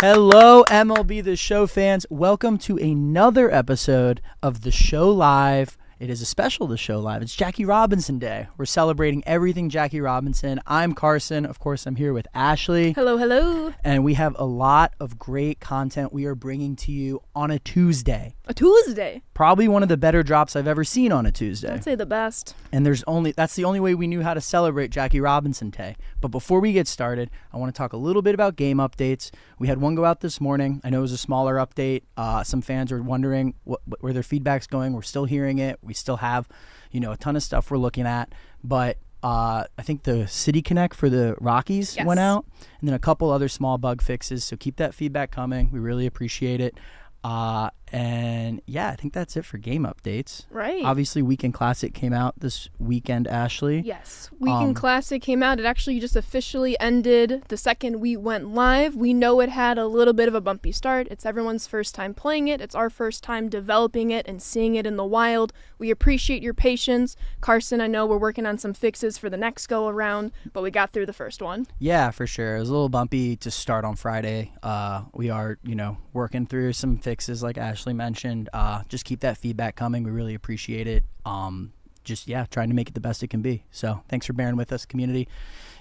Hello, MLB The Show fans. Welcome to another episode of The Show Live. It is a special The Show Live. It's Jackie Robinson Day. We're celebrating everything Jackie Robinson. I'm Carson. Of course, I'm here with Ashley. Hello, hello. And we have a lot of great content we are bringing to you on a Tuesday. A Tuesday? Probably one of the better drops I've ever seen on a Tuesday. I'd say the best. And that's the only way we knew how to celebrate Jackie Robinson Day. But before we get started, I want to talk a little bit about game updates. We had one go out this morning. I know it was a smaller update. Some fans are wondering where their feedback's going. We're still hearing it. We still have, a ton of stuff we're looking at. But I think the City Connect for the Rockies went out. And then a couple other small bug fixes. So keep that feedback coming. We really appreciate it. And yeah, I think that's it for game updates. Right. Obviously, Weekend Classic came out this weekend, Ashley. Yes. Weekend Classic came out. It actually just officially ended the second we went live. We know it had a little bit of a bumpy start. It's everyone's first time playing it. It's our first time developing it and seeing it in the wild. We appreciate your patience. Carson, I know we're working on some fixes for the next go around, but we got through the first one. Yeah, for sure. It was a little bumpy to start on Friday. We are, working through some fixes like Ashley mentioned. Just keep that feedback coming. We really appreciate it. Trying to make it the best it can be. So thanks for bearing with us, community.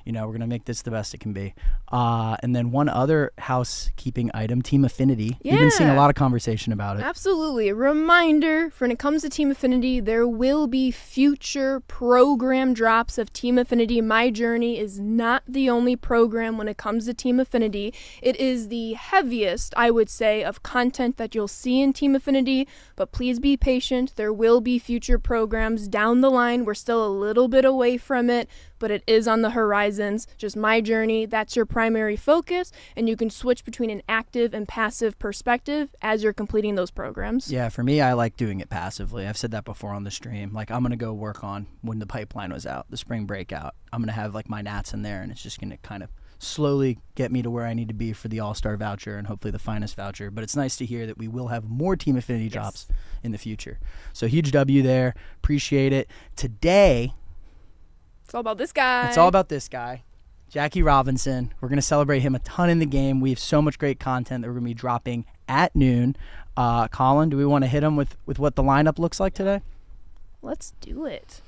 We're going to make this the best it can be. And then one other housekeeping item, Team Affinity. Yeah. We've been seeing a lot of conversation about it. Absolutely. A reminder, when it comes to Team Affinity, there will be future program drops of Team Affinity. My Journey is not the only program when it comes to Team Affinity. It is the heaviest, I would say, of content that you'll see in Team Affinity, but please be patient. There will be future programs down the line. We're still a little bit away from it, but it is on the horizons. Just My Journey, that's your primary focus, and you can switch between an active and passive perspective as you're completing those programs. Yeah, for me, I like doing it passively. I've said that before on the stream. Like, I'm going to go work on when the pipeline was out, the spring breakout. I'm going to have, my Nats in there, and it's just going to kind of slowly get me to where I need to be for the All-Star voucher and hopefully the finest voucher. But it's nice to hear that we will have more Team Affinity drops in the future. So huge W there. Appreciate it. Today, it's all about this guy. It's all about this guy, Jackie Robinson. We're going to celebrate him a ton in the game. We have so much great content that we're going to be dropping at noon. Colin, do we want to hit him with what the lineup looks like today? Let's do it.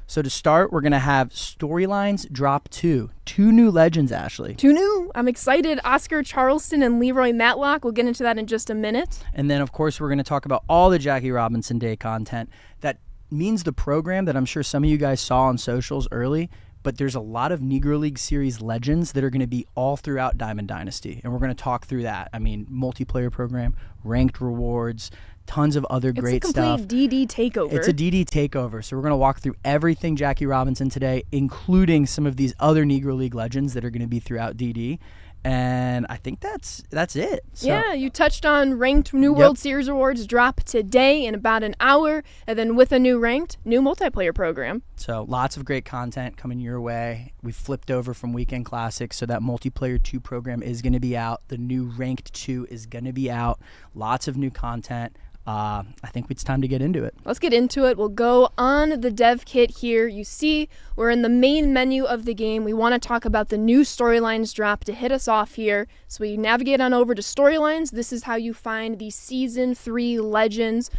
So to start, we're going to have Storylines drop 2. 2 new legends, Ashley. 2 new. I'm excited. Oscar Charleston and Leroy Matlock. We'll get into that in just a minute. And then, of course, we're going to talk about all the Jackie Robinson Day content. That means the program that I'm sure some of you guys saw on socials early, but there's a lot of Negro League Series legends that are going to be all throughout Diamond Dynasty, and we're going to talk through that. I mean, multiplayer program, ranked rewards, tons of other great stuff. It's a complete DD takeover. It's a DD takeover, so we're going to walk through everything Jackie Robinson today, including some of these other Negro League legends that are going to be throughout DD. And I think that's it. So, yeah, you touched on ranked new World Series awards drop today in about an hour, and then with a new multiplayer program. So lots of great content coming your way. We flipped over from Weekend Classic, so that multiplayer 2 program is going to be out. The new ranked 2 is going to be out. Lots of new content. I think it's time to get into it. Let's get into it. We'll go on the dev kit here. You see, we're in the main menu of the game. We want to talk about the new Storylines drop to hit us off here. So we navigate on over to Storylines. This is how you find the Season 3 Legends.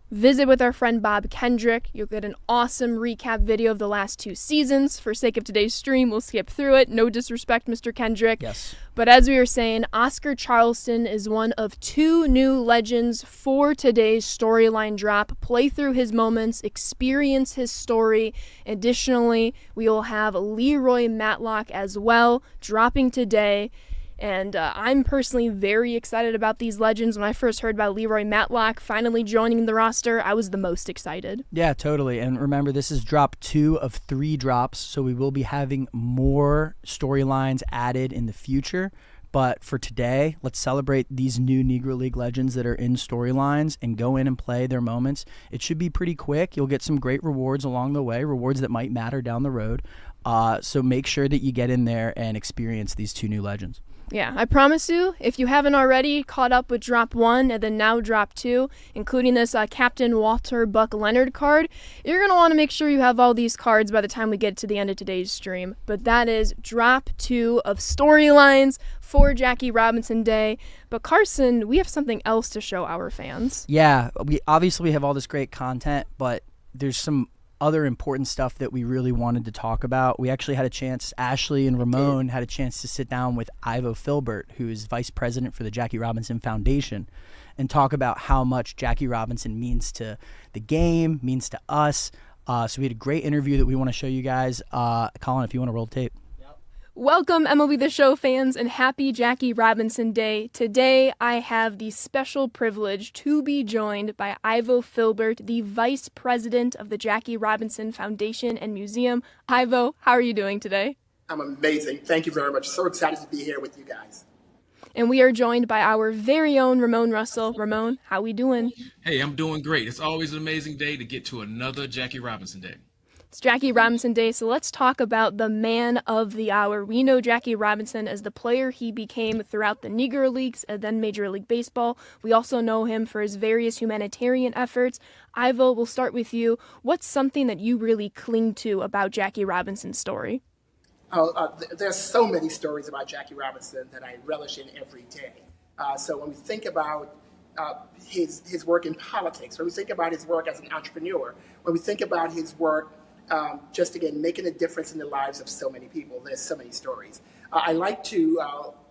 Visit with our friend Bob Kendrick. You'll get an awesome recap video of the last 2 seasons. For sake of today's stream, we'll skip through it. No disrespect, Mr. Kendrick. Yes. But as we were saying, Oscar Charleston is one of 2 new legends for today's storyline drop. Play through his moments, experience his story. Additionally, we will have Leroy Matlock as well, dropping today. And I'm personally very excited about these legends. When I first heard about Leroy Matlock finally joining the roster, I was the most excited. Yeah, totally. And remember, this is drop 2 of 3 drops, so we will be having more storylines added in the future. But for today, let's celebrate these new Negro League legends that are in storylines and go in and play their moments. It should be pretty quick. You'll get some great rewards along the way, rewards that might matter down the road. So make sure that you get in there and experience these two new legends. Yeah, I promise you, if you haven't already caught up with Drop 1 and then now Drop 2, including this Captain Walter Buck Leonard card, you're going to want to make sure you have all these cards by the time we get to the end of today's stream. But that is Drop 2 of storylines for Jackie Robinson Day. But Carson, we have something else to show our fans. Yeah, we have all this great content, but there's some other important stuff that we really wanted to talk about. We actually had a chance, Ashley and Ramon had a chance to sit down with Ivo Filbert, who is vice president for the Jackie Robinson Foundation, and talk about how much Jackie Robinson means to the game, means to us. So we had a great interview that we want to show you guys. Colin, if you want to roll tape. Welcome, MLB The Show fans, and happy Jackie Robinson Day. Today, I have the special privilege to be joined by Ivo Filbert, the Vice President of the Jackie Robinson Foundation and Museum. Ivo, how are you doing today? I'm amazing. Thank you very much. So excited to be here with you guys. And we are joined by our very own Ramon Russell. Ramon, how we doing? Hey, I'm doing great. It's always an amazing day to get to another Jackie Robinson Day. It's Jackie Robinson Day, so let's talk about the man of the hour. We know Jackie Robinson as the player he became throughout the Negro Leagues and then Major League Baseball. We also know him for his various humanitarian efforts. Ivo, we'll start with you. What's something that you really cling to about Jackie Robinson's story? There's so many stories about Jackie Robinson that I relish in every day. So when we think about his work in politics, when we think about his work as an entrepreneur, when we think about his work just again, making a difference in the lives of so many people. There's so many stories. I like to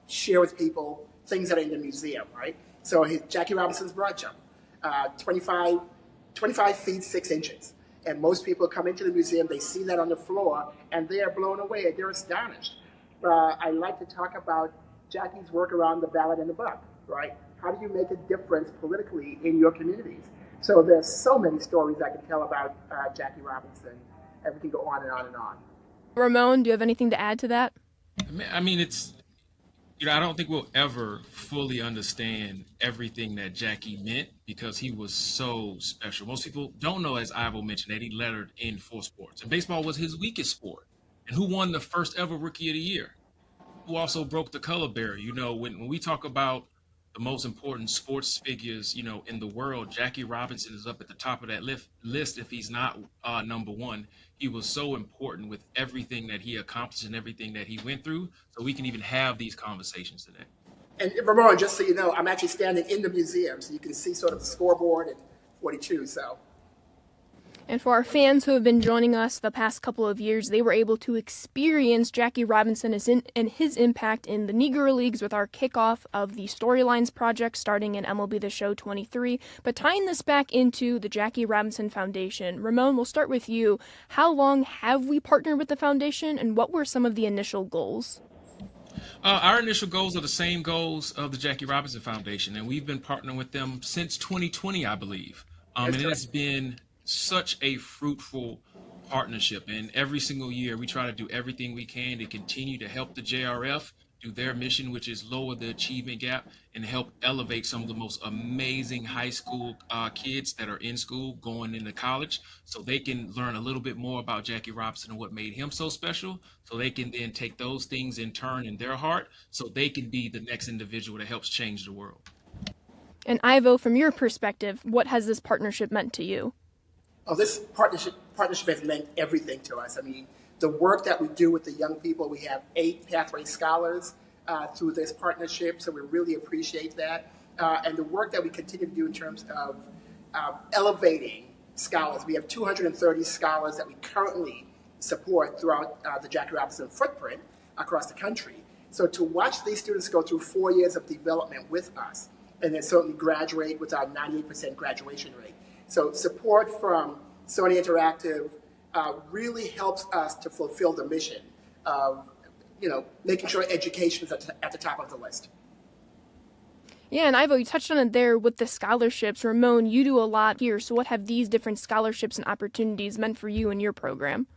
share with people things that are in the museum, right? So Jackie Robinson's broad jump, 25 feet, 6 inches. And most people come into the museum, they see that on the floor, and they are blown away. They're astonished. I like to talk about Jackie's work around the ballot and the buck, right? How do you make a difference politically in your communities? So there's so many stories I can tell about Jackie Robinson. And we can go on and on and on. Ramon, do you have anything to add to that? I mean, it's, I don't think we'll ever fully understand everything that Jackie meant because he was so special. Most people don't know, as Ivo mentioned, that he lettered in 4 sports. And baseball was his weakest sport. And who won the first ever Rookie of the Year? Who also broke the color barrier? When we talk about the most important sports figures, in the world, Jackie Robinson is up at the top of that list if he's not number one. He was so important with everything that he accomplished and everything that he went through, so we can even have these conversations today. And Ramon, just so you know, I'm actually standing in the museum, so you can see sort of the scoreboard and 42, so. And for our fans who have been joining us the past couple of years, they were able to experience Jackie Robinson and his impact in the Negro Leagues with our kickoff of the Storylines project starting in MLB The Show 23. But tying this back into the Jackie Robinson Foundation, Ramon, we'll start with you. How long have we partnered with the foundation, and what were some of the initial goals? Our initial goals are the same goals of the Jackie Robinson Foundation, and we've been partnering with them since 2020, I believe. And it has been such a fruitful partnership, and every single year we try to do everything we can to continue to help the JRF do their mission, which is lower the achievement gap and help elevate some of the most amazing high school kids that are in school going into college, so they can learn a little bit more about Jackie Robinson and what made him so special, so they can then take those things in turn in their heart so they can be the next individual that helps change the world. And Ivo, from your perspective, what has this partnership meant to you? Oh, this partnership has meant everything to us. I mean, the work that we do with the young people, we have 8 Pathway Scholars through this partnership, so we really appreciate that. And the work that we continue to do in terms of elevating scholars. We have 230 scholars that we currently support throughout the Jackie Robinson footprint across the country. So to watch these students go through 4 years of development with us, and then certainly graduate with our 98% graduation rate. So support from Sony Interactive really helps us to fulfill the mission of, making sure education is at the top of the list. Yeah, and Ivo, you touched on it there with the scholarships. Ramon, you do a lot here. So what have these different scholarships and opportunities meant for you and your program?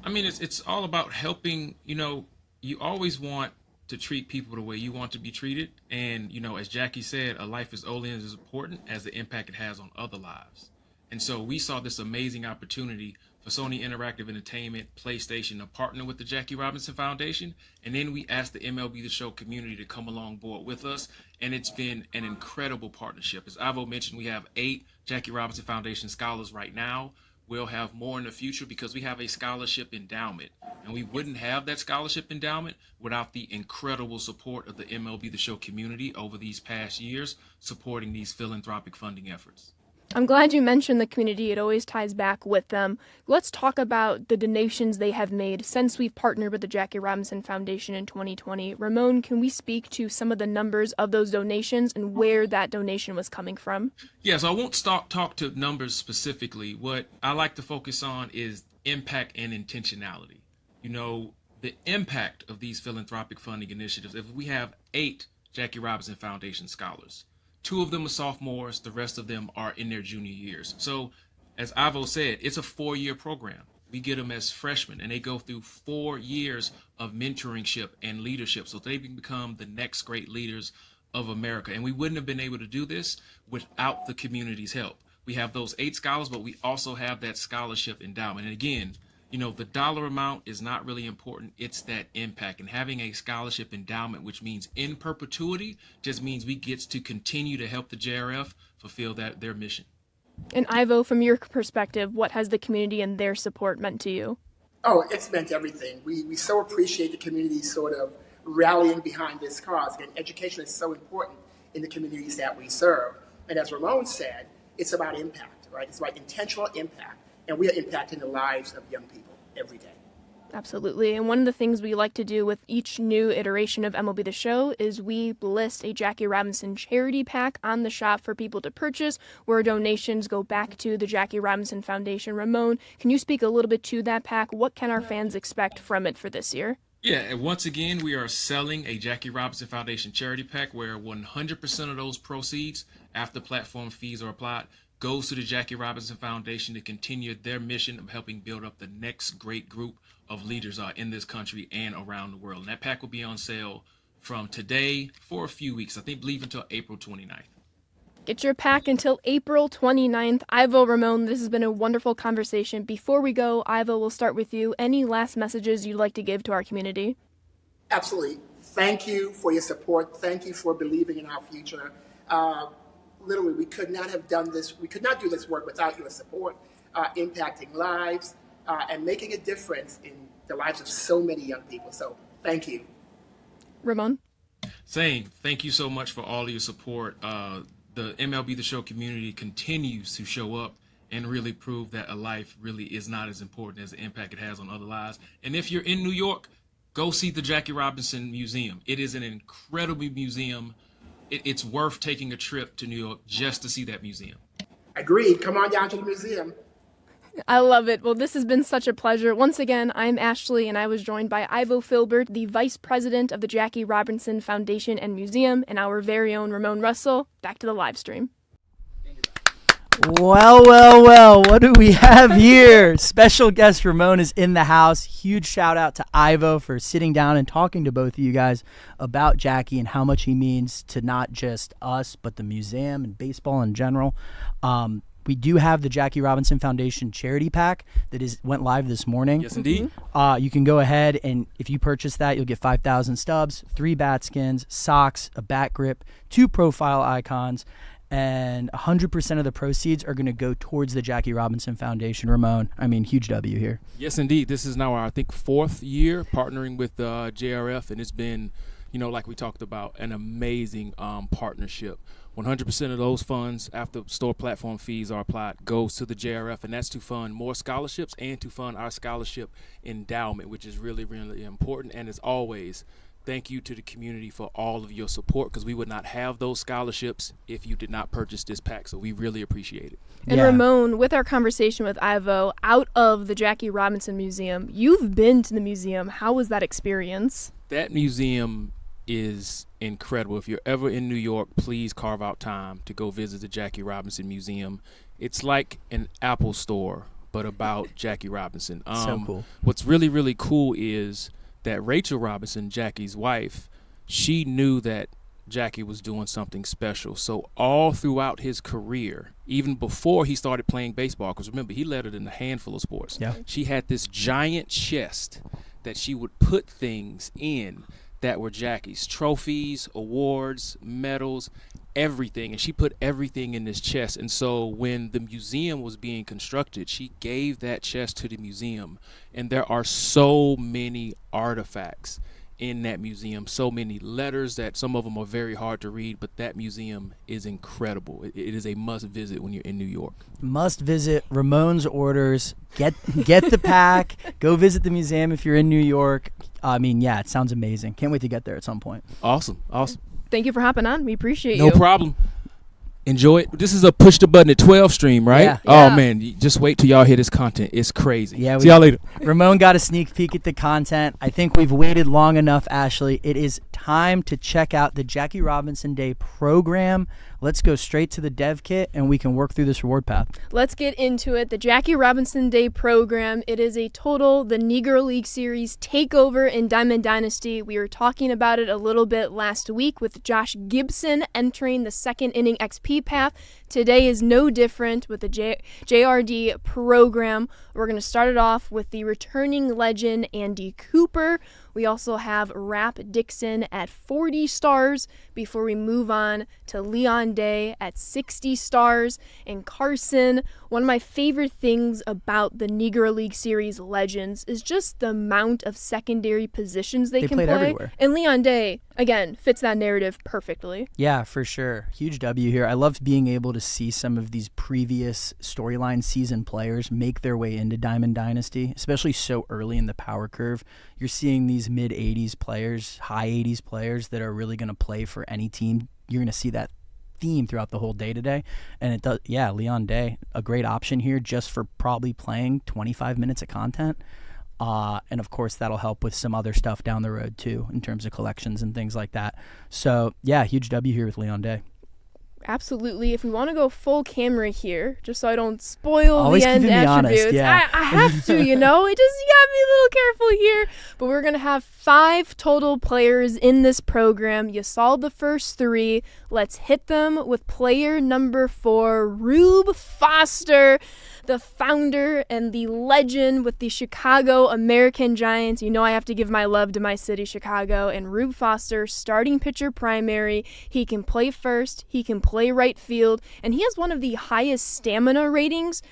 I mean, it's all about helping. You always want to treat people the way you want to be treated. And, as Jackie said, a life is only as important as the impact it has on other lives. And so we saw this amazing opportunity for for Sony Interactive Entertainment, PlayStation to partner with the Jackie Robinson Foundation. And then we asked the MLB The Show community to come along board with us. And it's been an incredible partnership. As Ivo mentioned, we have 8 Jackie Robinson Foundation scholars right now. We'll have more in the future because we have a scholarship endowment. And we wouldn't have that scholarship endowment without the incredible support of the MLB The Show community over these past years, supporting these philanthropic funding efforts. I'm glad you mentioned the community. It always ties back with them. Let's talk about the donations they have made since we've partnered with the Jackie Robinson Foundation in 2020. Ramon, can we speak to some of the numbers of those donations and where that donation was coming from? Yeah, so I won't talk to numbers specifically. What I like to focus on is impact and intentionality. You know, the impact of these philanthropic funding initiatives. If we have 8 Jackie Robinson Foundation scholars, 2 of them are sophomores, the rest of them are in their junior years. So as Ivo said, it's a 4-year program. We get them as freshmen and they go through 4 years of mentorship and leadership so they can become the next great leaders of America. And we wouldn't have been able to do this without the community's help. We have those 8 scholars, but we also have that scholarship endowment. And again, you know, the dollar amount is not really important. It's that impact. And having a scholarship endowment, which means in perpetuity, just means we get to continue to help the JRF fulfill their mission. And Ivo, from your perspective, what has the community and their support meant to you? Oh, it's meant everything. We so appreciate the community sort of rallying behind this cause. And education is so important in the communities that we serve. And as Ramon said, it's about impact, right? It's about intentional impact. And we are impacting the lives of young people every day. Absolutely. And one of the things we like to do with each new iteration of MLB The Show is we list a Jackie Robinson charity pack on the shop for people to purchase where donations go back to the Jackie Robinson Foundation. Ramon, can you speak a little bit to that pack? What can our fans expect from it for this year? Yeah, and once again, we are selling a Jackie Robinson Foundation charity pack where 100% of those proceeds, after platform fees are applied, goes to the Jackie Robinson Foundation to continue their mission of helping build up the next great group of leaders in this country and around the world. And that pack will be on sale from today for a few weeks, believe until April 29th. Get your pack until April 29th. Ivo, Ramon, this has been a wonderful conversation. Before we go, Ivo, we'll start with you. Any last messages you'd like to give to our community? Absolutely. Thank you for your support. Thank you for believing in our future. Literally, we could not have done this. We could not do this work without your support, impacting lives and making a difference in the lives of so many young people. So thank you. Ramon? Same. Thank you so much for all of your support. The MLB The Show community continues to show up and really prove that a life really is not as important as the impact it has on other lives. And if you're in New York, go see the Jackie Robinson Museum. It is an incredible museum. It's worth taking a trip to New York just to see that museum. Agreed. Come on down to the museum. I love it. Well, this has been such a pleasure. Once again, I'm Ashley, and I was joined by Ivo Filbert, the Vice President of the Jackie Robinson Foundation and Museum, and our very own Ramon Russell. Back to the live stream. Well, what do we have here? Special guest Ramon is in the house. Huge shout out to Ivo for sitting down and talking to both of you guys about Jackie and how much he means to not just us, but the museum and baseball in general. We do have the Jackie Robinson Foundation charity pack that went live this morning. Yes, indeed. You can go ahead and if you purchase that, you'll get 5,000 stubs, 3 bat skins, socks, a bat grip, 2 profile icons, and 100% of the proceeds are going to go towards the Jackie Robinson Foundation. Ramon, huge W here. Yes, indeed. This is now our, 4th year partnering with JRF, and it's been, like we talked about, an amazing partnership. 100% of those funds, after store platform fees are applied, goes to the JRF, and that's to fund more scholarships and to fund our scholarship endowment, which is really, really important. And as always, thank you to the community for all of your support, because we would not have those scholarships if you did not purchase this pack. So we really appreciate it. And Ramon, with our conversation with Ivo out of the Jackie Robinson Museum, you've been to the museum. How was that experience? That museum is incredible. If you're ever in New York, please carve out time to go visit the Jackie Robinson Museum. It's like an Apple store, but about Jackie Robinson. So cool. What's really, really cool is that Rachel Robinson, Jackie's wife, she knew that Jackie was doing something special. So all throughout his career, even before he started playing baseball, because remember, he led it in a handful of sports. Yeah. She had this giant chest that she would put things in that were Jackie's: trophies, awards, medals, everything. And she put everything in this chest. And so when the museum was being constructed, she gave that chest to the museum. And there are so many artifacts in that museum, so many letters that some of them are very hard to read, but that museum is incredible. It is a must visit when you're in New York. Must visit. Ramon's orders. Get the pack. Go visit the museum if you're in New York. I mean, yeah, it sounds amazing. Can't wait to get there at some point. Awesome. Thank you for hopping on. We appreciate you. No problem. Enjoy it. This is a push the button at 12 stream, right? Yeah. Oh, man. Just wait till y'all hear this content. It's crazy. Yeah, See y'all later. Ramon got a sneak peek at the content. I think we've waited long enough, Ashley. It is time to check out the Jackie Robinson Day program. Let's go straight to the dev kit, and we can work through this reward path. Let's get into it. The Jackie Robinson Day program. It is the Negro League Series takeover in Diamond Dynasty. We were talking about it a little bit last week with Josh Gibson entering the second inning XP path. Today is no different with the JRD program. We're going to start it off with the returning legend Andy Cooper. We also have Rap Dixon at 40 stars before we move on to Leon Day at 60 stars. And Carson, one of my favorite things about the Negro League Series Legends is just the amount of secondary positions they can played play. Everywhere. And Leon Day, again, fits that narrative perfectly. Yeah, for sure. Huge W here. I loved being able to see some of these previous storyline season players make their way into Diamond Dynasty, especially so early in the power curve. You're seeing these mid-80s players, high 80s players that are really going to play for any team. You're going to see that theme throughout the whole day today. And it does, yeah, Leon Day, a great option here just for probably playing 25 minutes of content. And of course, that'll help with some other stuff down the road too, in terms of collections and things like that. So yeah, huge W here with Leon Day. Absolutely. If we want to go full camera here, just so I don't spoil Always the end keeping me attributes, honest, yeah. I have to, you know. You got me a little careful here. But we're going to have 5 total players in this program. You saw the first 3. Let's hit them with player number 4, Rube Foster, the founder and the legend with the Chicago American Giants. You know I have to give my love to my city, Chicago. And Rube Foster, starting pitcher primary. He can play first. He can play right field. And he has one of the highest stamina ratings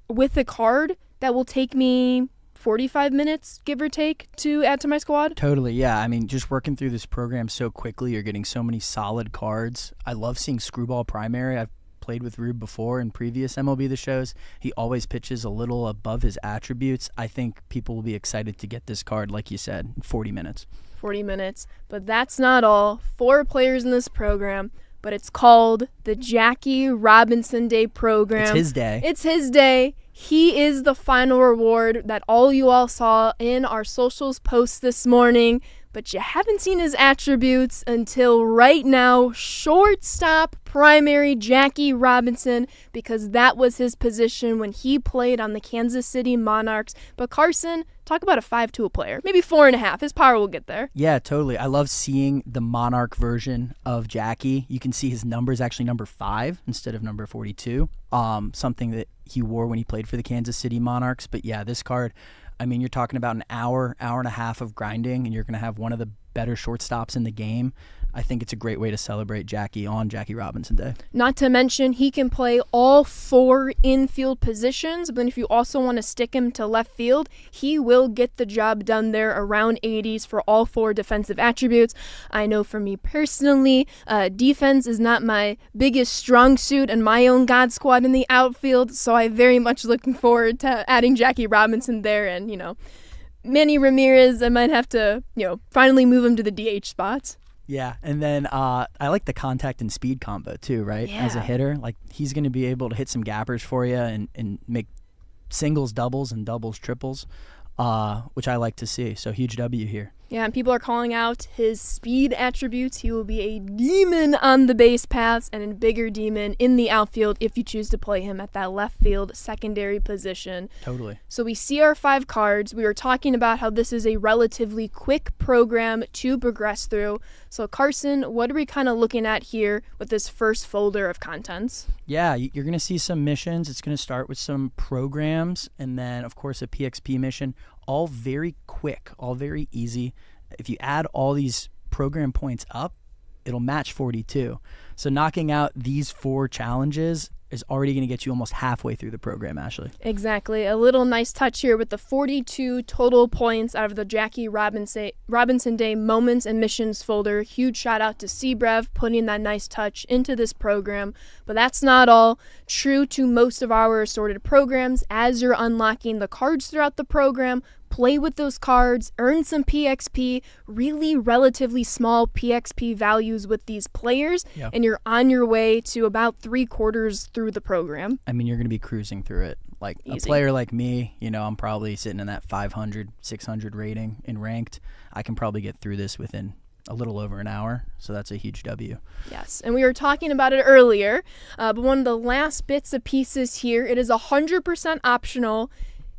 with a card that will take me 45 minutes, give or take, to add to my squad. Totally, yeah. I mean, just working through this program so quickly, you're getting so many solid cards. I love seeing Screwball primary. I've played with Rube before in previous MLB The Shows. He always pitches a little above his attributes. I think people will be excited to get this card, like you said, in 40 minutes. 40 minutes. But that's not all. 4 players in this program, but it's called the Jackie Robinson Day program. It's his day. It's his day. He is the final reward that all you all saw in our socials posts this morning, but you haven't seen his attributes until right now. Shortstop primary Jackie Robinson, because that was his position when he played on the Kansas City Monarchs. But Carson, talk about a 5-tool player. Maybe 4.5. His power will get there. Yeah, totally. I love seeing the Monarch version of Jackie. You can see his number is actually number 5 instead of number 42. Something that he wore when he played for the Kansas City Monarchs. But yeah, this card, I mean, you're talking about an hour and a half of grinding, and you're going to have one of the better shortstops in the game. I think it's a great way to celebrate Jackie on Jackie Robinson Day. Not to mention, he can play all 4 infield positions, but if you also want to stick him to left field, he will get the job done there around 80s for all 4 defensive attributes. I know for me personally, defense is not my biggest strong suit in my own God squad in the outfield, so I'm very much looking forward to adding Jackie Robinson there. And, you know, Manny Ramirez, I might have to, finally move him to the DH spots. Yeah, and then I like the contact and speed combo too, right? Yeah. As a hitter, like he's going to be able to hit some gappers for you and make singles doubles and doubles triples, which I like to see. So huge W here. Yeah, and people are calling out his speed attributes. He will be a demon on the base paths and a bigger demon in the outfield if you choose to play him at that left field secondary position. Totally. So we see our 5 cards. We were talking about how this is a relatively quick program to progress through. So Carson, what are we kind of looking at here with this first folder of contents? Yeah, you're going to see some missions. It's going to start with some programs and then, of course, a PXP mission. All very quick, all very easy. If you add all these program points up, it'll match 42. So knocking out these 4 challenges is already going to get you almost halfway through the program, Ashley. Exactly. A little nice touch here with the 42 total points out of the Jackie Robinson Day Moments and Missions folder. Huge shout out to Cbrev putting that nice touch into this program. But that's not all. True to most of our assorted programs, as you're unlocking the cards throughout the program, play with those cards, earn some PXP, really relatively small PXP values with these players, and you're on your way to about 3/4 through the program. I mean, you're going to be cruising through it. Like Easy. A player like me, I'm probably sitting in that 500, 600 rating in ranked. I can probably get through this within a little over an hour, so that's a huge W. Yes, and we were talking about it earlier, but one of the last bits of pieces here, it is 100% optional,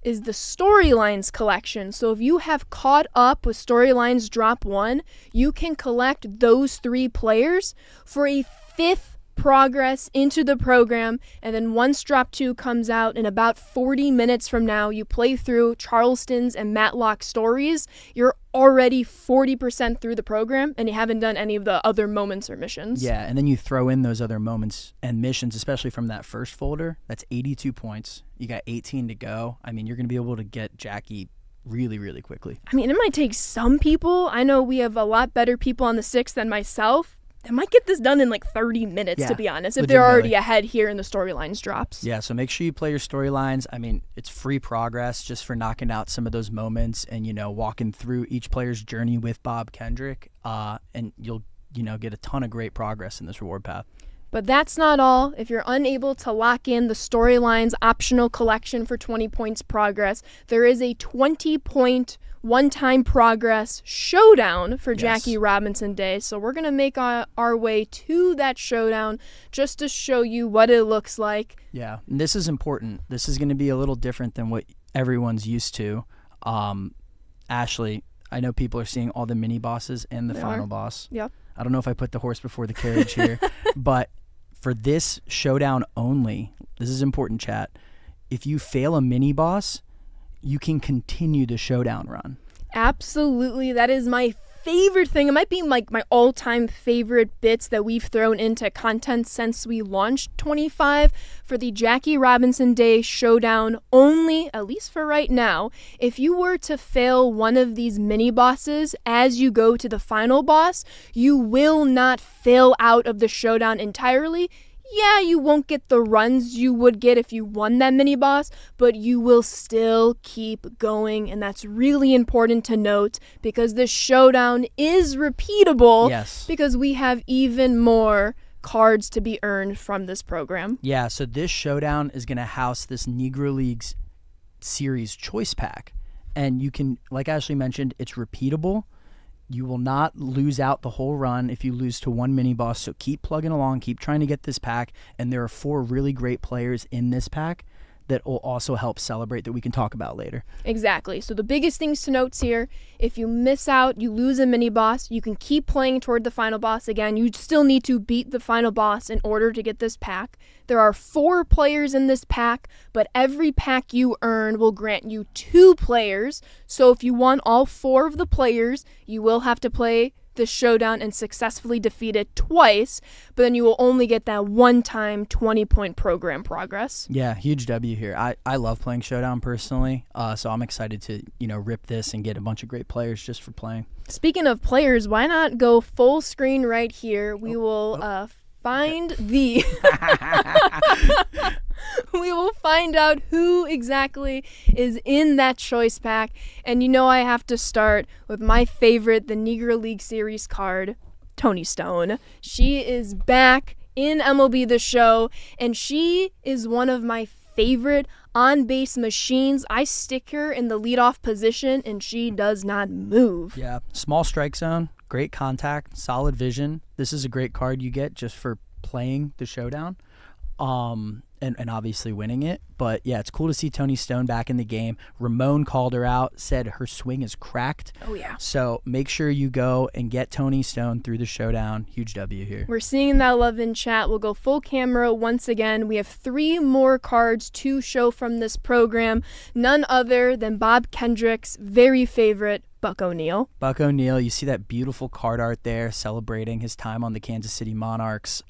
is the Storylines collection. So if you have caught up with Storylines Drop 1, you can collect those 3 players for a 5th progress into the program, and then once Drop 2 comes out in about 40 minutes from now, you play through Charleston's and Matlock stories, you're already 40% through the program, and you haven't done any of the other moments or missions. Yeah, and then you throw in those other moments and missions, especially from that first folder. That's 82 points. You got 18 to go. I mean, you're going to be able to get Jackie really, really quickly. I mean, it might take some people. I know we have a lot better people on the 6th than myself. I might get this done in like 30 minutes, to be honest, if they're already ahead here in the Storylines drops. Yeah, so make sure you play your Storylines. I mean, it's free progress just for knocking out some of those moments and, walking through each player's journey with Bob Kendrick, and you'll, get a ton of great progress in this reward path. But that's not all. If you're unable to lock in the Storylines optional collection for 20 points progress, there is a 20-point one-time progress showdown for Jackie Robinson Day. So we're going to make our way to that showdown just to show you what it looks like. Yeah, and this is important. This is going to be a little different than what everyone's used to. Ashley, I know people are seeing all the mini bosses and the final boss. Yep. I don't know if I put the horse before the carriage here, but for this showdown only, this is important, chat. If you fail a mini boss, you can continue the showdown run. Absolutely. That is my favorite thing. It might be like my all-time favorite bits that we've thrown into content since we launched 25 for the Jackie Robinson Day showdown only, at least for right now. If you were to fail one of these mini bosses as you go to the final boss, you will not fail out of the showdown entirely. Yeah, you won't get the runs you would get if you won that mini boss, but you will still keep going, and that's really important to note because this showdown is repeatable. Yes. Because we have even more cards to be earned from this program. Yeah, so this showdown is going to house this Negro League's series choice pack, and you can, like Ashley mentioned, it's repeatable. You will not lose out the whole run if you lose to one mini boss. So keep plugging along, keep trying to get this pack. And there are 4 really great players in this pack that will also help celebrate that we can talk about later. Exactly. So the biggest things to note here, if you miss out, you lose a mini boss, you can keep playing toward the final boss. Again, you still need to beat the final boss in order to get this pack. There are 4 players in this pack, but every pack you earn will grant you 2 players. So if you want all 4 of the players, you will have to play the showdown and successfully defeat it twice, but then you will only get that one-time 20-point program progress. Yeah, huge W here. I love playing Showdown personally, so I'm excited to rip this and get a bunch of great players just for playing. Speaking of players, why not go full screen right here? We will find the... We will find out who exactly is in that choice pack. And I have to start with my favorite, the Negro League Series card, Toni Stone. She is back in MLB The Show, and she is one of my favorite on-base machines. I stick her in the leadoff position, and she does not move. Yeah, small strike zone, great contact, solid vision. This is a great card you get just for playing the Showdown. And obviously winning it. But yeah, it's cool to see Toni Stone back in the game. Ramon called her out, said her swing is cracked. Oh, yeah. So make sure you go and get Toni Stone through the Showdown. Huge W here. We're seeing that love in chat. We'll go full camera once again. We have 3 more cards to show from this program. None other than Bob Kendrick's very favorite, Buck O'Neil. Buck O'Neil, you see that beautiful card art there celebrating his time on the Kansas City Monarchs.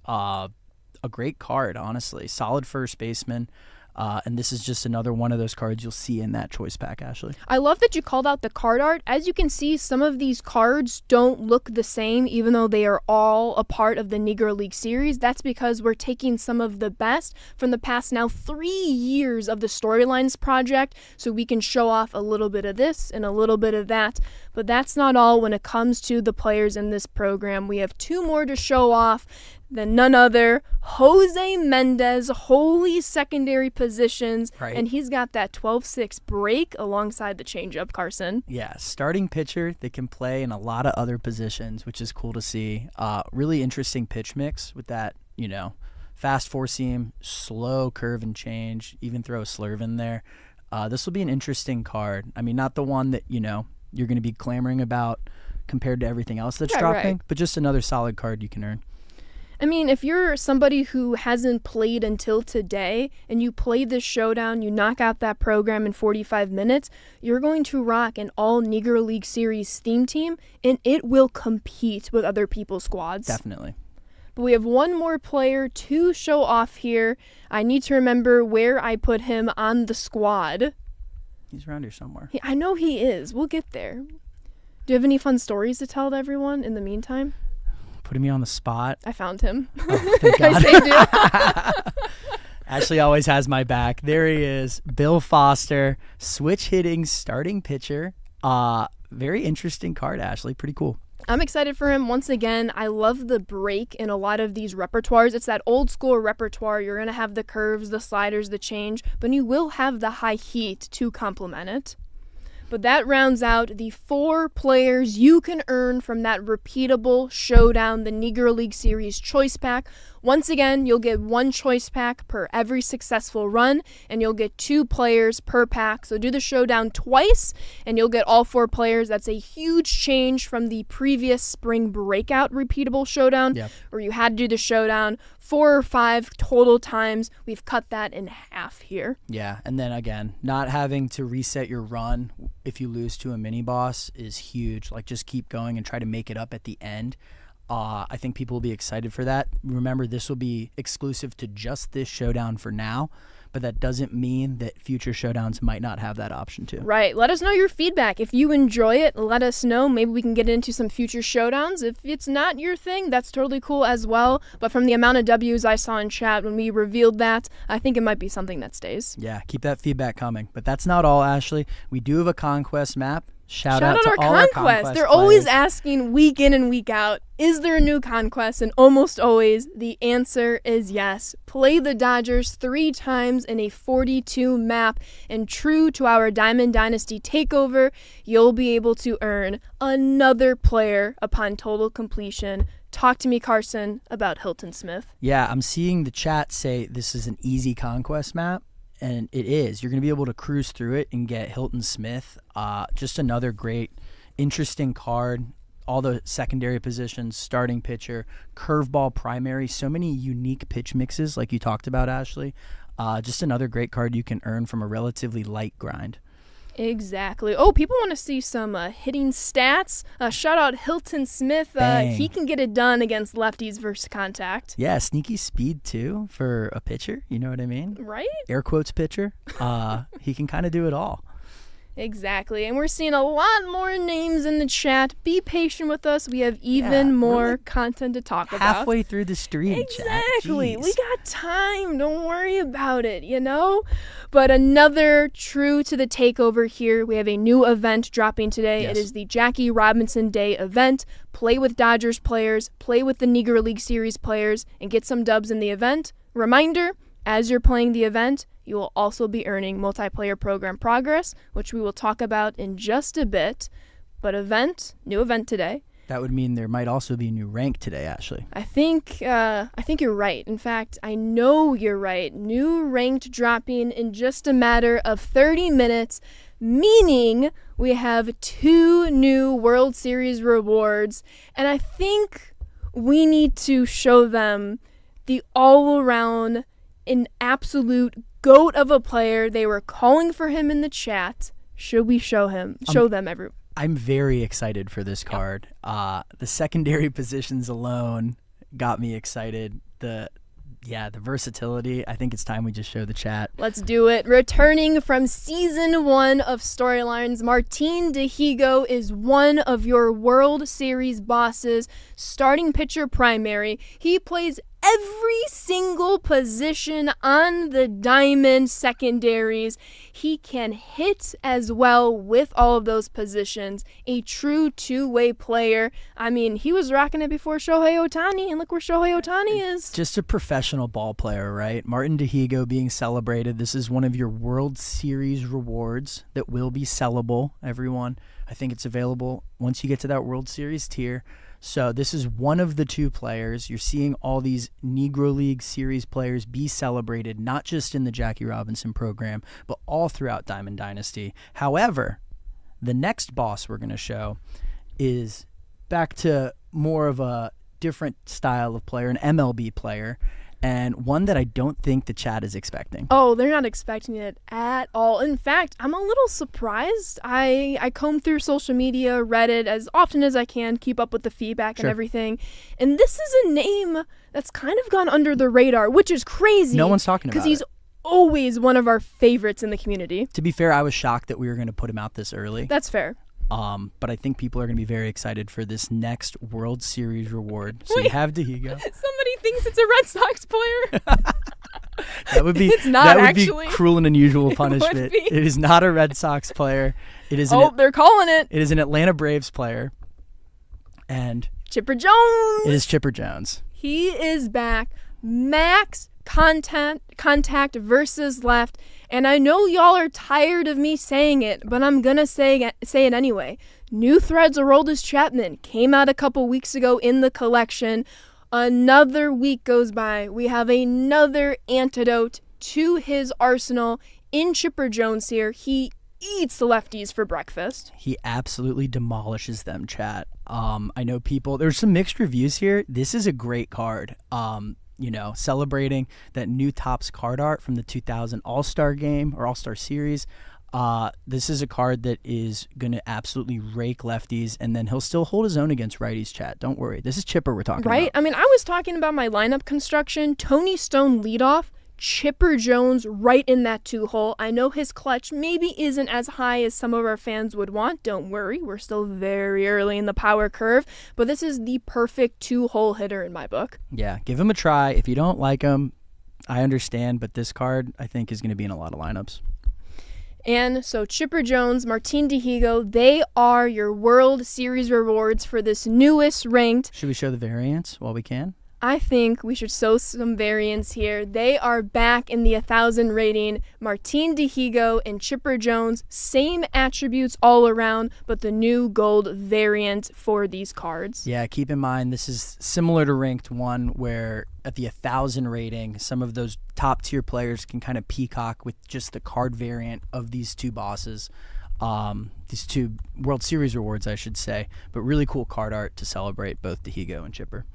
A great card, honestly. Solid first baseman. And this is just another one of those cards you'll see in that choice pack, Ashley. I love that you called out the card art. As you can see, some of these cards don't look the same, even though they are all a part of the Negro League series. That's because we're taking some of the best from the past now 3 years of the Storylines project, so we can show off a little bit of this and a little bit of that. But that's not all when it comes to the players in this program. We have 2 more to show off. Than none other, Jose Mendez, holy secondary positions, Right. and he's got that 12-6 break alongside the changeup, Carson. Yeah, starting pitcher that can play in a lot of other positions, which is cool to see. Really interesting pitch mix with that, fast four seam, slow curve and change, even throw a slurve in there. This will be an interesting card. I mean, not the one that, you're going to be clamoring about compared to everything else that's dropping, right. but just another solid card you can earn. I mean, if you're somebody who hasn't played until today and you play this Showdown, you knock out that program in 45 minutes, you're going to rock an all Negro League Series theme team, and it will compete with other people's squads. Definitely. But we have one more player to show off here. I need to remember where I put him on the squad. He's around here somewhere. I know he is. We'll get there. Do you have any fun stories to tell to everyone in the meantime? Putting me on the spot. I found him. Oh, thank God. I saved you. Ashley always has my back. There he is. Bill Foster, switch hitting starting pitcher. Very interesting card, Ashley. Pretty cool. I'm excited for him. Once again, I love the break in a lot of these repertoires. It's that old school repertoire. You're going to have the curves, the sliders, the change, but you will have the high heat to complement it. But that rounds out the 4 players you can earn from that repeatable Showdown, the Negro League Series choice pack. Once again, you'll get 1 choice pack per every successful run, and you'll get 2 players per pack. So do the Showdown twice, and you'll get all 4 players. That's a huge change from the previous spring breakout repeatable Showdown, where you had to do the Showdown 4 or 5 total times. We've cut that in half here. Yeah, and then again, not having to reset your run if you lose to a mini boss is huge. Like, just keep going and try to make it up at the end. I think people will be excited for that. Remember, this will be exclusive to just this Showdown for now, but that doesn't mean that future Showdowns might not have that option too. Right. Let us know your feedback. If you enjoy it, let us know. Maybe we can get into some future Showdowns. If it's not your thing, that's totally cool as well. But from the amount of W's I saw in chat when we revealed that, I think it might be something that stays. Yeah, keep that feedback coming. But that's not all, Ashley. We do have a Conquest map. Shout out to our all Conquest. our Conquest They're players. always asking week in and week out, is there a new Conquest? And almost always the answer is yes. Play the Dodgers 3 times in a 42 map, and true to our Diamond Dynasty takeover, you'll be able to earn another player upon total completion. Talk to me, Carson, about Hilton Smith. Yeah, I'm seeing the chat say this is an easy Conquest map. And it is. You're going to be able to cruise through it and get Hilton Smith. Just another great, interesting card. All the secondary positions, starting pitcher, curveball primary. So many unique pitch mixes like you talked about, Ashley. Just another great card you can earn from a relatively light grind. Exactly. Oh, people want to see some hitting stats. Shout out Hilton Smith. He can get it done against lefties versus contact. Yeah, sneaky speed too for a pitcher. You know what I mean? Right? Air quotes pitcher. He can kind of do it all. Exactly. And we're seeing a lot more names in the chat. Be patient with us. We have even more content to talk about. Halfway through the stream, Exactly. Chat. We got time. Don't worry about it, But another true to the takeover here. We have a new event dropping today. Yes. It is the Jackie Robinson Day event. Play with Dodgers players, play with the Negro League Series players, and get some dubs in the event. Reminder, as you're playing the event, you will also be earning multiplayer program progress, which we will talk about in just a bit. But new event today. That would mean there might also be a new rank today, Ashley. I think you're right. In fact, I know you're right. New ranked dropping in just a matter of 30 minutes, meaning we have 2 new World Series rewards, and I think we need to show them the all-around, an absolute GOAT of a player. They were calling for him in the chat. Should we show them, everyone? I'm very excited for this card. The secondary positions alone got me excited. The versatility. I think it's time we just show the chat. Let's do it. Returning from Season 1 of Storylines, Martin Dihigo is one of your World Series bosses, starting pitcher primary. He plays every single position on the diamond secondaries. He can hit as well with all of those positions. A true two-way player. I mean, he was rocking it before Shohei Ohtani, and look where Shohei Ohtani is. Just a professional ball player, right? Martin Dihigo being celebrated. This is one of your World Series rewards that will be sellable, everyone. I think it's available once you get to that World Series tier. So this is one of the 2 players. You're seeing all these Negro League Series players be celebrated, not just in the Jackie Robinson program, but all throughout Diamond Dynasty. However, the next boss we're going to show is back to more of a different style of player, an MLB player, and one that I don't think the chat is expecting. Oh, they're not expecting it at all. In fact, I'm a little surprised. I comb through social media, Reddit, as often as I can, keep up with the feedback and everything. And this is a name that's kind of gone under the radar, which is crazy. No one's talking about it. Because he's always one of our favorites in the community. To be fair, I was shocked that we were going to put him out this early. That's fair. But I think people are going to be very excited for this next World Series reward. So you have Dihigo. Somebody thinks it's a Red Sox player. That would be It's not that would actually. be cruel and unusual punishment. It would be. It is not a Red Sox player. It is They're calling it. It is an Atlanta Braves player, and Chipper Jones. it is Chipper Jones. He is back. Max contact versus left. And I know y'all are tired of me saying it, but I'm going to say it anyway. New Threads Aroldis Chapman came out a couple weeks ago in the collection. Another week goes by. We have another antidote to his arsenal in Chipper Jones here. He eats the lefties for breakfast. He absolutely demolishes them, chat. I know there's some mixed reviews here. This is a great card. Celebrating that new Topps card art from the 2000 All-Star game or All-Star series. This is a card that is going to absolutely rake lefties, and then he'll still hold his own against righties, chat. Don't worry. This is Chipper we're talking about. Right? I mean, I was talking about my lineup construction. Tony Stone leadoff. Chipper Jones right in that 2-hole. I know his clutch maybe isn't as high as some of our fans would want. Don't worry. We're still very early in the power curve. But this is the perfect 2-hole hitter in my book. Yeah, give him a try. If you don't like him, I understand. But this card, I think, is going to be in a lot of lineups. And so Chipper Jones, Martin Dihigo, they are your World Series rewards for this newest ranked. Should we show the variants while we can? I think we should show some variants here. They are back in the 1,000 rating. Martin Dihigo and Chipper Jones, same attributes all around, but the new gold variant for these cards. Yeah, keep in mind this is similar to Ranked 1, where at the 1,000 rating, some of those top tier players can kind of peacock with just the card variant of these 2 bosses. These 2 World Series rewards, I should say, but really cool card art to celebrate both Dihigo and Chipper.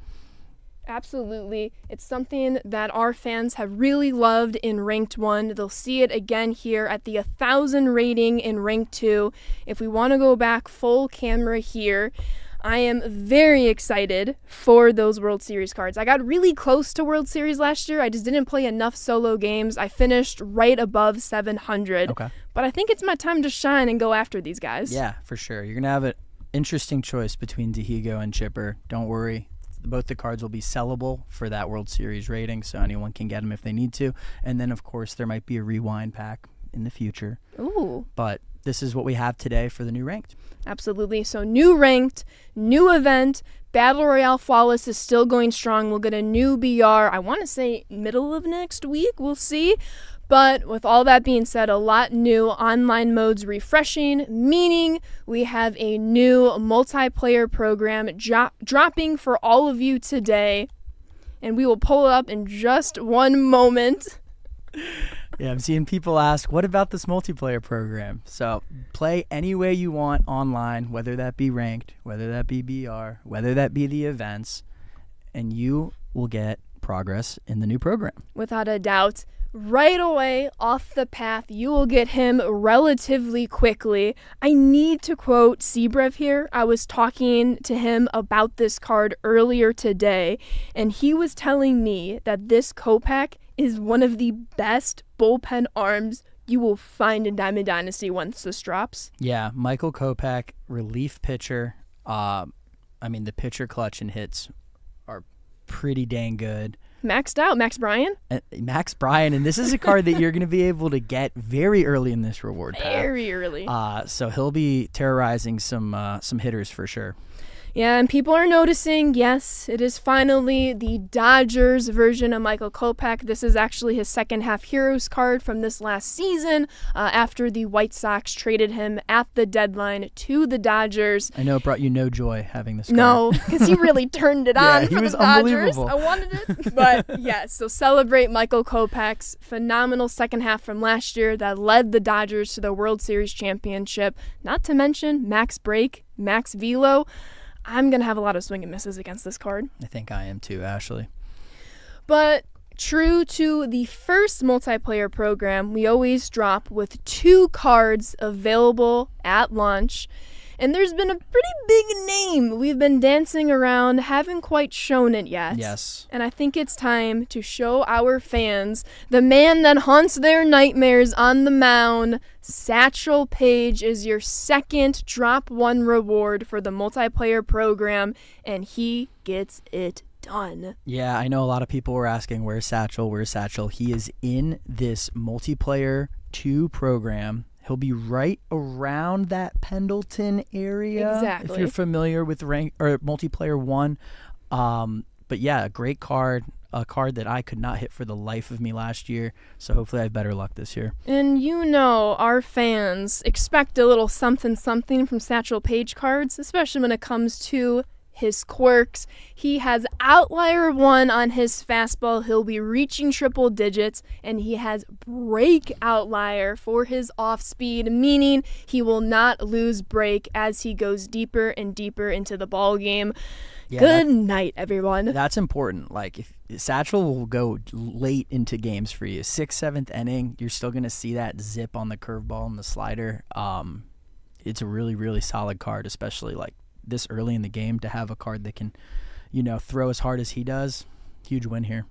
Absolutely. It's something that our fans have really loved in Ranked 1. They'll see it again here at the 1,000 rating in Ranked 2. If we want to go back full camera here, I am very excited for those World Series cards. I got really close to World Series last year. I just didn't play enough solo games. I finished right above 700. Okay. But I think it's my time to shine and go after these guys. Yeah, for sure. You're going to have an interesting choice between Dihigo and Chipper. Don't worry. Both the cards will be sellable for that World Series rating, so anyone can get them if they need to. And then, of course, there might be a rewind pack in the future. Ooh. But this is what we have today for the new Ranked. Absolutely. So new Ranked, new event. Battle Royale Flawless is still going strong. We'll get a new BR, I want to say middle of next week. We'll see. But with all that being said, a lot new. Online modes refreshing, meaning we have a new multiplayer program dropping for all of you today. And we will pull it up in just one moment. Yeah, I'm seeing people ask, what about this multiplayer program? So play any way you want online, whether that be ranked, whether that be BR, whether that be the events, and you will get progress in the new program. Without a doubt. Right away, off the path, you will get him relatively quickly. I need to quote Seabrev here. I was talking to him about this card earlier today, and he was telling me that this Kopech is one of the best bullpen arms you will find in Diamond Dynasty once this drops. Yeah, Michael Kopech, relief pitcher. The pitcher clutch and hits are pretty dang good. Maxed out, Max Bryan. Max Bryan, and this is a card that you're going to be able to get very early in this reward pack. Very early. So he'll be terrorizing some hitters for sure. Yeah, and people are noticing, yes, it is finally the Dodgers version of Michael Kopech. This is actually his second half Heroes card from this last season after the White Sox traded him at the deadline to the Dodgers. I know it brought you no joy having this card. No, because he really turned it on for the Dodgers. Unbelievable. I wanted it. But yes, so celebrate Michael Kopech's phenomenal second half from last year that led the Dodgers to the World Series championship. Not to mention Max Break, Max Velo. I'm going to have a lot of swing and misses against this card. I think I am too, Ashley. But true to the first multiplayer program, we always drop with 2 cards available at launch. And there's been a pretty big name we've been dancing around, haven't quite shown it yet. Yes. And I think it's time to show our fans the man that haunts their nightmares on the mound. Satchel Paige is your second drop 1 reward for the multiplayer program, and he gets it done. Yeah, I know a lot of people were asking, where's Satchel? Where's Satchel? He is in this multiplayer 2 program. He'll be right around that Pendleton area. Exactly. If you're familiar with rank or multiplayer 1. But yeah, a great card. A card that I could not hit for the life of me last year. So hopefully I have better luck this year. And you know our fans expect a little something from Satchel Paige cards, especially when it comes to his quirks. He has outlier 1 on his fastball. He'll be reaching triple digits, and he has break outlier for his off speed, meaning he will not lose break as he goes deeper and deeper into the ball game. Yeah, Good night, everyone. That's important. Like, if Satchel will go late into games for you. 6th, 7th inning, you're still going to see that zip on the curveball and the slider. It's a really, really solid card, especially like this early in the game to have a card that can, throw as hard as he does. Huge win here.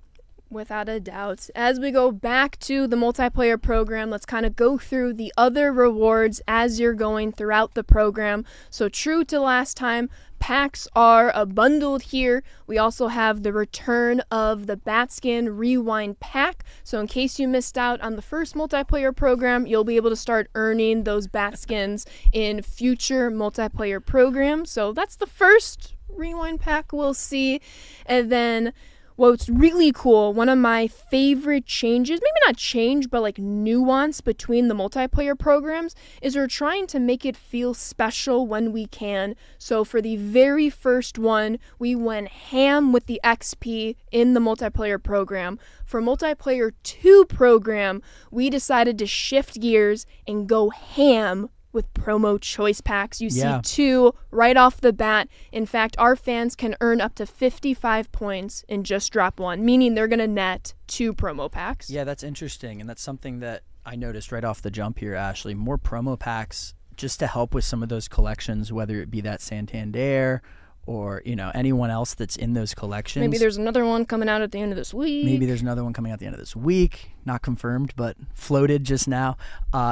Without a doubt. As we go back to the multiplayer program, let's kind of go through the other rewards as you're going throughout the program. So true to last time, packs are bundled here. We also have the return of the Batskin Rewind pack. So in case you missed out on the first multiplayer program, you'll be able to start earning those Batskins in future multiplayer programs. So that's the first Rewind pack we'll see. And then what's really cool, one of my favorite changes, maybe not change, but like nuance between the multiplayer programs, is we're trying to make it feel special when we can. So for the very first one, we went ham with the XP in the multiplayer program. For multiplayer 2 program, we decided to shift gears and go ham with promo choice packs. You see 2 right off the bat. In fact, our fans can earn up to 55 points in just drop 1, meaning they're going to net 2 promo packs. Yeah, that's interesting, and that's something that I noticed right off the jump here, Ashley. More promo packs just to help with some of those collections, whether it be that Santander or, anyone else that's in those collections. Maybe there's another one coming out at the end of this week. Not confirmed, but floated just now.